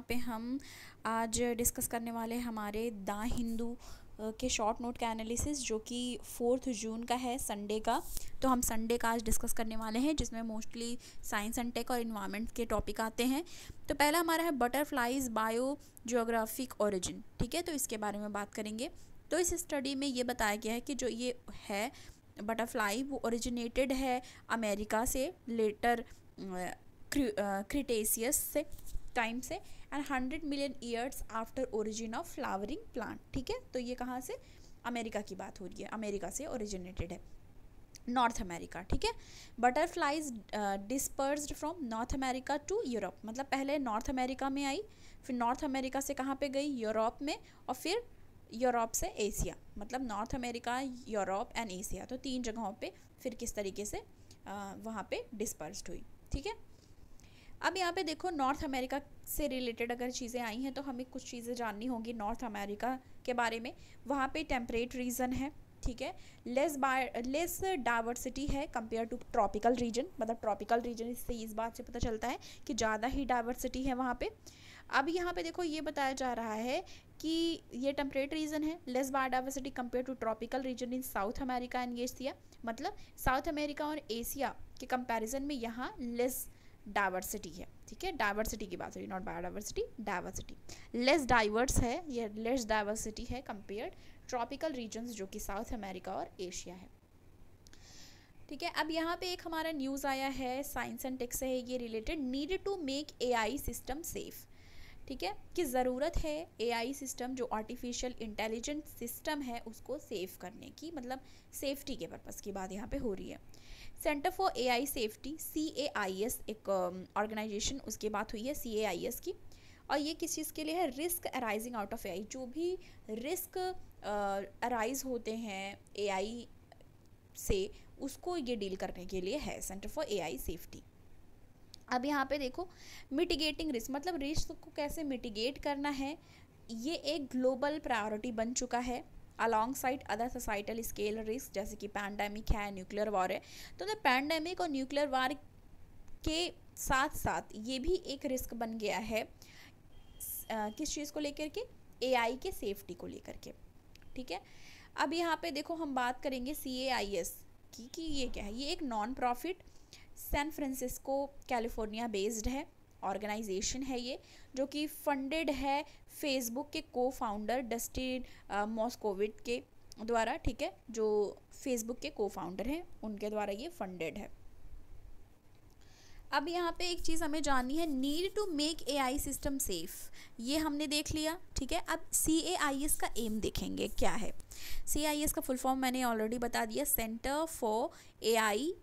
यहाँ पे हम आज डिस्कस करने वाले हैं हमारे द हिंदू के शॉर्ट नोट का एनालिसिस, जो कि 4 जून का है, संडे का। तो हम संडे का आज डिस्कस करने वाले हैं, जिसमें मोस्टली साइंस एंड टेक और इन्वायरमेंट के टॉपिक आते हैं। तो पहला हमारा है बटरफ्लाइज बायो जियोग्राफिक ओरिजिन। ठीक है, तो इसके बारे में बात करेंगे। तो इस स्टडी में ये बताया गया है कि जो ये है बटरफ्लाई, वो ओरिजिनेटेड है अमेरिका से, लेटर क्रिटेशियस से टाइम से, and 100 million years after origin of flowering plant. ठीक है, तो ये कहाँ से, अमेरिका की बात हो रही है, अमेरिका से ओरिजिनेटेड है, नॉर्थ अमेरिका। ठीक है, butterflies dispersed from North America to Europe, मतलब पहले नॉर्थ अमेरिका में आई, फिर नॉर्थ अमेरिका से कहाँ पे गई, यूरोप में, और फिर यूरोप से एशिया, मतलब north America, Europe and Asia. तो 3 जगहों पे फिर किस तरीके से वहाँ पे डिस्पर्स्ड हुई। ठीक है, अब यहाँ पे देखो, नॉर्थ अमेरिका से रिलेटेड अगर चीज़ें आई हैं तो हमें कुछ चीज़ें जाननी होंगी नॉर्थ अमेरिका के बारे में। वहाँ पे टेम्परेट रीजन है, ठीक है, लेस डाइवर्सिटी है कंपेयर टू ट्रॉपिकल रीजन, मतलब ट्रॉपिकल रीजन, इससे इस बात से पता चलता है कि ज़्यादा ही डाइवर्सिटी है वहाँ पे। अब यहाँ पे देखो, ये बताया जा रहा है कि ये टेम्परेट रीजन है, less biodiversity compare to tropical region in South America and Asia, मतलब साउथ अमेरिका और एशिया के कंपैरिजन में यहाँ लेस डाइवर्सिटी है। ठीक है, डाइवर्सिटी की बात हो रही, not biodiversity, diversity less diverse है, ये लेस डाइवर्सिटी है कंपेयर ट्रॉपिकल रीजन्स, जो कि साउथ अमेरिका और एशिया है। ठीक है, अब यहाँ पे एक हमारा न्यूज़ आया है, साइंस एंड टेक से है ये related, needed to make AI system safe. ठीक है, कि ज़रूरत है एआई सिस्टम, जो आर्टिफिशियल इंटेलिजेंट सिस्टम है, उसको सेव करने की, मतलब सेफ्टी के पर्पज़ की बात यहाँ पे हो रही है। Centre for AI safety, CAIS, एक ऑर्गेनाइजेशन, उसकी बात हुई है, CAIS की। और ये किस चीज़ के लिए है, risk arising out of AI, जो भी रिस्क अराइज होते हैं एआई से, उसको ये डील करने के लिए है, सेंटर फॉर एआई सेफ्टी। अब यहाँ पे देखो, मिटिगेटिंग रिस्क, मतलब रिस्क को कैसे मिटिगेट करना है, ये एक ग्लोबल प्रायोरिटी बन चुका है along side other societal scale risk, जैसे कि पैंडेमिक है, न्यूक्लियर वॉर है। तो पैंडेमिक और न्यूक्लियर वॉर के साथ साथ ये भी एक रिस्क बन गया है, किस चीज़ को लेकर के, एआई के सेफ्टी को लेकर के। ठीक है, अब यहाँ पे देखो, हम बात करेंगे CAIS की कि ये क्या है। ये एक non profit San Francisco California based है ऑर्गेनाइजेशन है ये, जो कि फंडेड है फेसबुक के को फाउंडर डस्टिन मॉस्कोविट के द्वारा। ठीक है, जो फेसबुक के को फाउंडर हैं, उनके द्वारा ये फंडेड है। अब यहाँ पे एक चीज़ हमें जाननी है, need to make AI system safe, ये हमने देख लिया। ठीक है, अब CAIS का एम देखेंगे क्या है। CAIS का फुल फॉर्म मैंने ऑलरेडी बता दिया, सेंटर फॉर एआई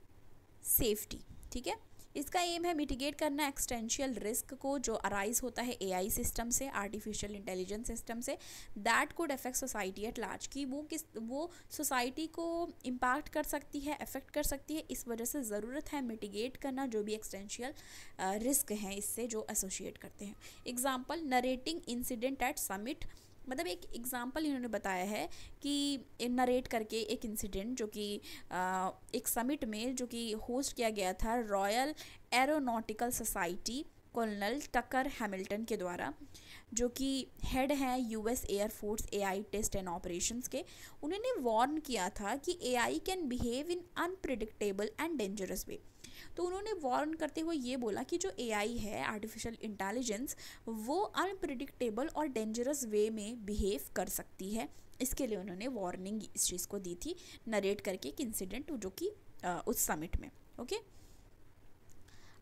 सेफ्टी। ठीक है, इसका एम है मिटिगेट करना एक्सटेंशियल रिस्क को, जो अराइज होता है एआई सिस्टम से, आर्टिफिशियल इंटेलिजेंस सिस्टम से, that could affect society at large, कि वो सोसाइटी को इम्पैक्ट कर सकती है, अफेक्ट कर सकती है। इस वजह से ज़रूरत है मिटिगेट करना जो भी एक्सटेंशियल रिस्क हैं इससे जो एसोसिएट करते हैं। Example, narrating incident at summit, मतलब एक एग्जाम्पल इन्होंने बताया है कि नरेट करके एक इंसिडेंट, जो कि एक समिट में जो कि होस्ट किया गया था royal aeronautical society colonel Tucker Hamilton के द्वारा, जो कि हेड हैं US air force AI test and operations के। उन्होंने वार्न किया था कि AI can behave in unpredictable and dangerous way. तो उन्होंने वार्न करते हुए ये बोला कि जो एआई है, आर्टिफिशियल इंटेलिजेंस, वो अनप्रिडिक्टेबल और डेंजरस वे में बिहेव कर सकती है। इसके लिए उन्होंने वार्निंग इस चीज़ को दी थी, नरेट करके एक इंसिडेंट जो कि उस समिट में। ओके,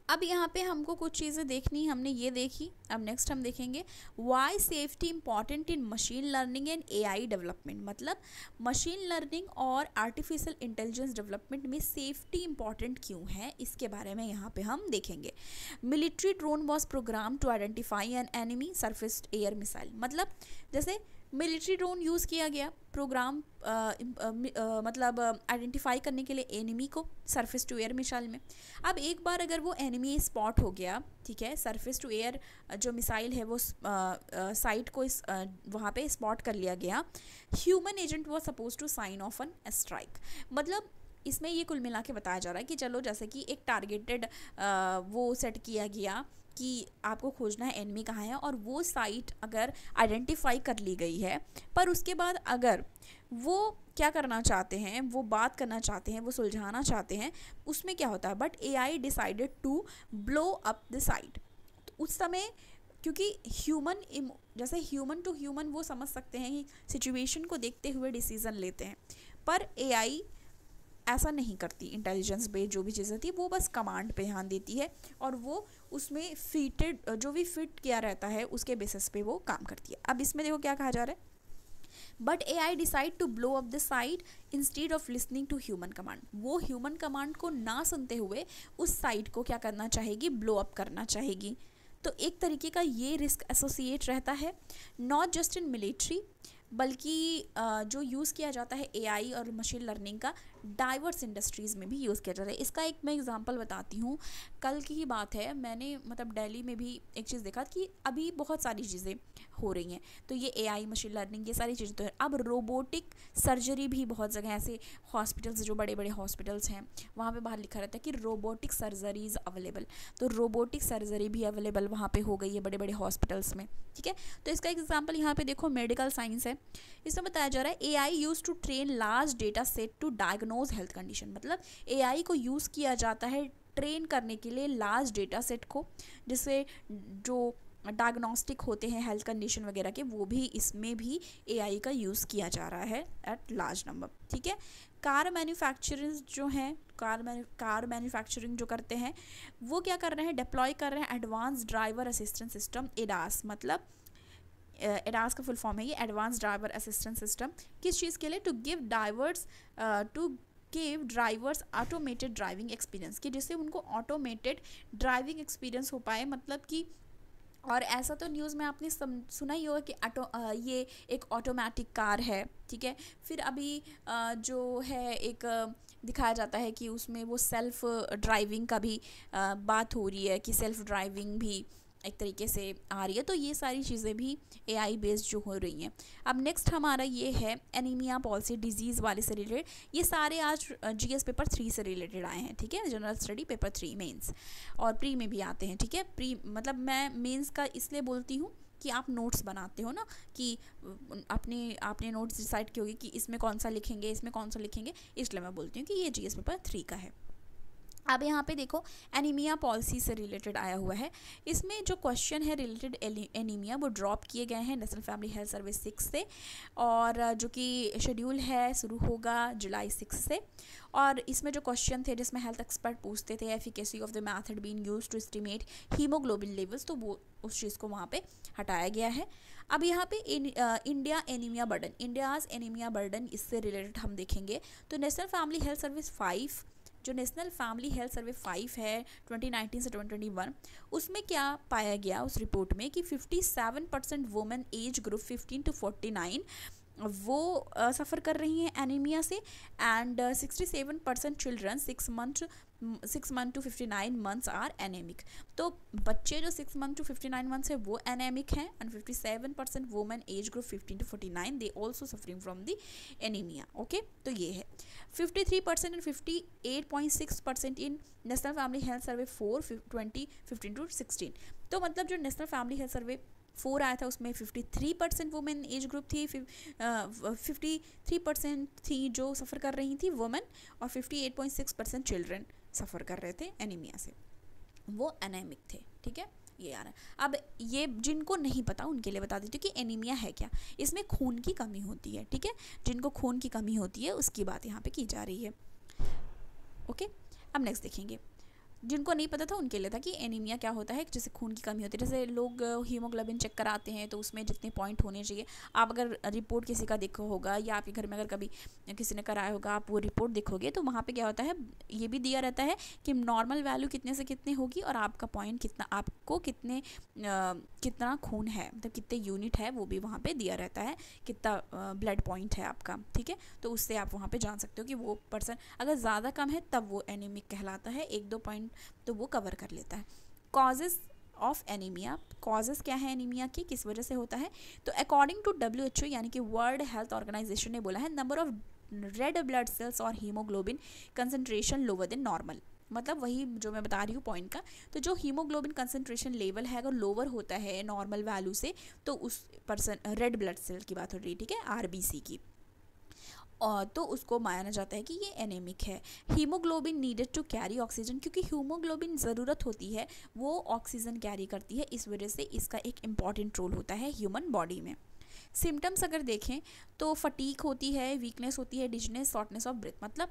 अब यहाँ पे हमको कुछ चीज़ें देखनी, हमने ये देखी। अब नेक्स्ट हम देखेंगे why safety important in machine learning and AI development, मतलब मशीन लर्निंग और आर्टिफिशियल इंटेलिजेंस डेवलपमेंट में सेफ्टी इंपॉर्टेंट क्यों है, इसके बारे में यहाँ पे हम देखेंगे। Military drone was program to identify an enemy surface air missile, मतलब जैसे मिलिट्री ड्रोन यूज़ किया गया प्रोग्राम, मतलब आइडेंटिफाई करने के लिए एनिमी को सरफेस टू एयर मिसाइल में। अब एक बार अगर वो एनिमी स्पॉट हो गया, ठीक है, सरफेस टू एयर जो मिसाइल है वो साइट को वहाँ पे स्पॉट कर लिया गया, ह्यूमन एजेंट वो suppose to sign off an strike. मतलब इसमें ये कुल मिला के बताया जा रहा है कि चलो, जैसे कि एक टारगेटेड वो सेट किया गया कि आपको खोजना है एनिमी कहाँ है, और वो साइट अगर आइडेंटिफाई कर ली गई है, पर उसके बाद अगर वो क्या करना चाहते हैं, वो बात करना चाहते हैं, वो सुलझाना चाहते हैं, उसमें क्या होता है, but AI decided to blow up the site. तो उस समय क्योंकि जैसे ह्यूमन टू ह्यूमन वो समझ सकते हैं कि सिचुएशन को देखते हुए डिसीजन लेते हैं, पर AI ऐसा नहीं करती। इंटेलिजेंस बेस्ड जो भी चीज़ें थी वो बस कमांड पे ध्यान देती है, और वो उसमें फिटेड जो भी फिट किया रहता है उसके बेसिस पे वो काम करती है। अब इसमें देखो क्या कहा जा रहा है, but AI decide to blow up the site instead of listening to human command. वो ह्यूमन कमांड को ना सुनते हुए उस साइट को क्या करना चाहेगी, ब्लो अप करना चाहेगी। तो एक तरीके का ये रिस्क एसोसिएट रहता है, नॉट जस्ट इन मिलिट्री, बल्कि जो यूज़ किया जाता है AI और मशीन लर्निंग का डाइवर्स इंडस्ट्रीज़ में भी यूज़ किया जाता है। इसका एक मैं एग्जांपल बताती हूँ। कल की ही बात है, मैंने मतलब दिल्ली में भी एक चीज़ देखा कि अभी बहुत सारी चीज़ें हो रही हैं, तो ये AI मशीन लर्निंग ये सारी चीज़ें तो है। अब रोबोटिक सर्जरी भी बहुत जगह ऐसे हॉस्पिटल्स, जो बड़े बड़े हॉस्पिटल्स हैं वहाँ पे बाहर लिखा रहता है कि रोबोटिक सर्जरीज अवेलेबल। तो रोबोटिक सर्जरी भी अवेलेबल वहाँ पे हो गई है बड़े बड़े हॉस्पिटल्स में, ठीक है। तो इसका एग्जाम्पल यहाँ पे देखो, मेडिकल साइंस है। इसमें बताया जा रहा है AI use to train large data set to diagnose health condition. मतलब AI को यूज़ किया जाता है ट्रेन करने के लिए लार्ज डेटा सेट को, जिससे जो डायग्नोस्टिक होते हैं हेल्थ कंडीशन वगैरह के, वो भी इसमें भी AI का यूज़ किया जा रहा है एट लार्ज नंबर, ठीक है। कार मैन्युफैक्चरर्स जो हैं, कार मैन्युफैक्चरिंग जो करते हैं, वो क्या कर रहे हैं, डिप्लॉय कर रहे हैं advance driver assistant system, ADAS। मतलब ADAS का फुल फॉर्म है ये, एडवांस ड्राइवर असिस्टेंट सिस्टम। किस चीज़ के लिए, to give drivers automated driving experience, कि जिससे उनको ऑटोमेटेड ड्राइविंग एक्सपीरियंस हो पाए। मतलब कि, और ऐसा तो न्यूज़ में आपने सुना ही होगा कि ये एक ऑटोमेटिक कार है, ठीक है। फिर अभी जो है एक दिखाया जाता है कि उसमें वो सेल्फ ड्राइविंग का भी बात हो रही है, कि सेल्फ ड्राइविंग भी एक तरीके से आ रही है। तो ये सारी चीज़ें भी AI बेस्ड जो हो रही हैं। अब नेक्स्ट हमारा ये है एनीमिया पॉलिसी डिजीज़ वाले से रिलेटेड। ये सारे आज GS पेपर 3 से रिलेटेड आए हैं, ठीक है। जनरल स्टडी पेपर 3 मेंस और प्री में भी आते हैं, ठीक है। प्री मतलब मैं मेंस का इसलिए बोलती हूँ कि आप नोट्स बनाते हो ना, कि आपने नोट्स डिसाइड किए होगी कि इसमें कौन सा लिखेंगे, इसमें कौन सा लिखेंगे, इसलिए मैं बोलती हूँ कि ये GS पेपर 3 का है। अब यहाँ पे देखो एनीमिया पॉलिसी से रिलेटेड आया हुआ है। इसमें जो क्वेश्चन है रिलेटेड एनीमिया वो ड्रॉप किए गए हैं नेशनल फैमिली हेल्थ सर्विस 6 से, और जो कि शेड्यूल है शुरू होगा जुलाई 6 से। और इसमें जो क्वेश्चन थे जिसमें हेल्थ एक्सपर्ट पूछते थे efficacy of the method being used to estimate haemoglobin levels, तो वो उस चीज़ को वहाँ पे हटाया गया है। अब यहाँ पे इंडियाज़ एनीमिया बर्डन इससे रिलेटेड हम देखेंगे। तो नेशनल फैमिली हेल्थ सर्विस 5, जो नेशनल फैमिली हेल्थ सर्वे 5 है 2019 से 2021, उसमें क्या पाया गया उस रिपोर्ट में कि 57% वुमेन एज ग्रुप 15 to 49 वो सफ़र कर रही हैं एनीमिया से, and 67% children 6 month to 59 months are anaemic. तो बच्चे जो 6 month to 59 months है वो एनेमिक हैं, and 57% women age group 15 to 49 they also suffering from the anaemia. Okay, तो ये है 53% and 58.6% in national family health survey 4 2015 to 16। तो मतलब जो नेशनल फैमिली हेल्थ सर्वे 4 आया था उसमें 53% वुमेन एज ग्रुप थी, 53% थी जो सफ़र कर रही थी वुमेन, और 58.6% चिल्ड्रन सफ़र कर रहे थे एनीमिया से, वो एनेमिक थे, ठीक है। ये आ रहा है। अब ये जिनको नहीं पता उनके लिए बता देती हूँ कि एनीमिया है क्या। इसमें खून की कमी होती है, ठीक है। जिनको खून की कमी होती है उसकी बात यहाँ पे की जा रही है। ओके, अब नेक्स्ट देखेंगे। जिनको नहीं पता था उनके लिए था कि एनीमिया क्या होता है, जैसे खून की कमी होती है। जैसे लोग हीमोग्लोबिन चेक कराते हैं तो उसमें जितने पॉइंट होने चाहिए, आप अगर रिपोर्ट किसी का देखो होगा या आपके घर में अगर कभी किसी ने कराया होगा, आप वो रिपोर्ट देखोगे तो वहाँ पे क्या होता है, ये भी दिया रहता है कि नॉर्मल वैल्यू कितने से कितने होगी और आपका पॉइंट कितना, आपको कितना खून है, मतलब कितने यूनिट है वो भी वहाँ पर दिया रहता है, कितना ब्लड पॉइंट है आपका, ठीक है। तो उससे आप वहाँ पर जान सकते हो कि वो पर्सन अगर ज़्यादा कम है तब वो एनीमिक कहलाता है, 1-2 पॉइंट तो वो कवर कर लेता है। कॉजेज़ ऑफ एनीमिया, कॉजेज़ क्या है एनीमिया की, किस वजह से होता है। तो अकॉर्डिंग टू WHO यानी कि वर्ल्ड हेल्थ ऑर्गेनाइजेशन ने बोला है, number of red blood cells और haemoglobin concentration lower than normal. मतलब वही जो मैं बता रही हूँ पॉइंट का। तो जो हीमोग्लोबिन कंसंट्रेशन लेवल है अगर लोअर होता है नॉर्मल वैल्यू से, तो उस पर्सन, रेड ब्लड सेल की बात हो रही है, ठीक है, आरबीसी की, और तो उसको माना जाता है कि ये एनेमिक है। Haemoglobin needed to carry oxygen, क्योंकि हीमोग्लोबिन ज़रूरत होती है, वो ऑक्सीजन कैरी करती है, इस वजह से इसका एक इम्पॉर्टेंट रोल होता है ह्यूमन बॉडी में। सिम्टम्स अगर देखें तो फटीक होती है, वीकनेस होती है, डिजनेस, शॉर्टनेस ऑफ ब्रेथ, मतलब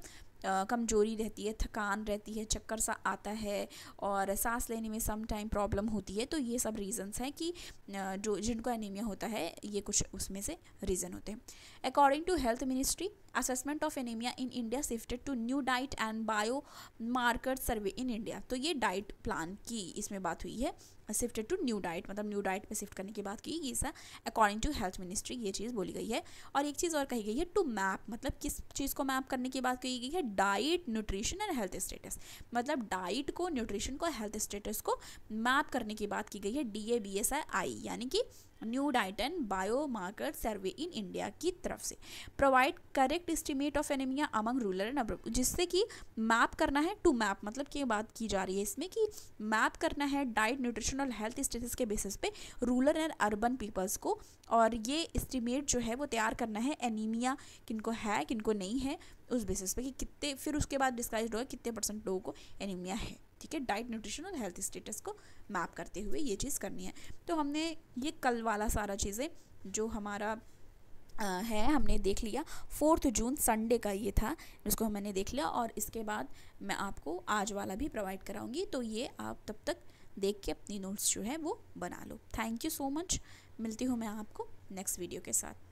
कमजोरी रहती है, थकान रहती है, चक्कर सा आता है और सांस लेने में सम टाइम प्रॉब्लम होती है। तो ये सब रीजंस हैं कि जो जिनको एनीमिया होता है, ये कुछ उसमें से रीज़न होते हैं। According to health ministry, assessment of anaemia in India shifted to new diet and bio marker survey in India. तो ये डाइट प्लान की इसमें बात हुई है, शिफ्टेड टू न्यू डाइट, मतलब न्यू डाइट पे शिफ्ट करने की बात की, ये सा अकॉर्डिंग टू हेल्थ मिनिस्ट्री ये चीज़ बोली गई है। और एक चीज़ और कही गई है, टू मैप, मतलब किस चीज़ को मैप करने की बात कही गई है, diet, nutrition and health status, मतलब डाइट को, न्यूट्रिशन को, हेल्थ स्टेटस को मैप करने की बात की गई है DABSI, यानी कि new diet and bio marker survey in India की तरफ से। Provide correct estimate of anaemia among rural and urban, जिससे कि मैप करना है, टू मैप मतलब की बात की जा रही है इसमें कि मैप करना है डाइट, न्यूट्रिशन और हेल्थ स्टेटस के बेसिस पे रूरल एंड अर्बन पीपल्स को, और ये एस्टिमेट जो है वो तैयार करना है एनीमिया किनको है किनको नहीं है, उस बेसिस पे कि कितने, फिर उसके बाद डिस्क्राइब होगा कितने % लोगों को एनीमिया है, ठीक है। डाइट, न्यूट्रिशन और हेल्थ स्टेटस को मैप करते हुए ये चीज़ करनी है। तो हमने ये कल वाला सारा चीज़ें जो हमारा है हमने देख लिया। 4 जून संडे का ये था, जिसको मैंने देख लिया, और इसके बाद मैं आपको आज वाला भी प्रोवाइड कराऊंगी, तो ये आप तब तक देख के अपनी नोट्स जो है वो बना लो। थैंक यू सो मच, मिलती हूँ मैं आपको नेक्स्ट वीडियो के साथ।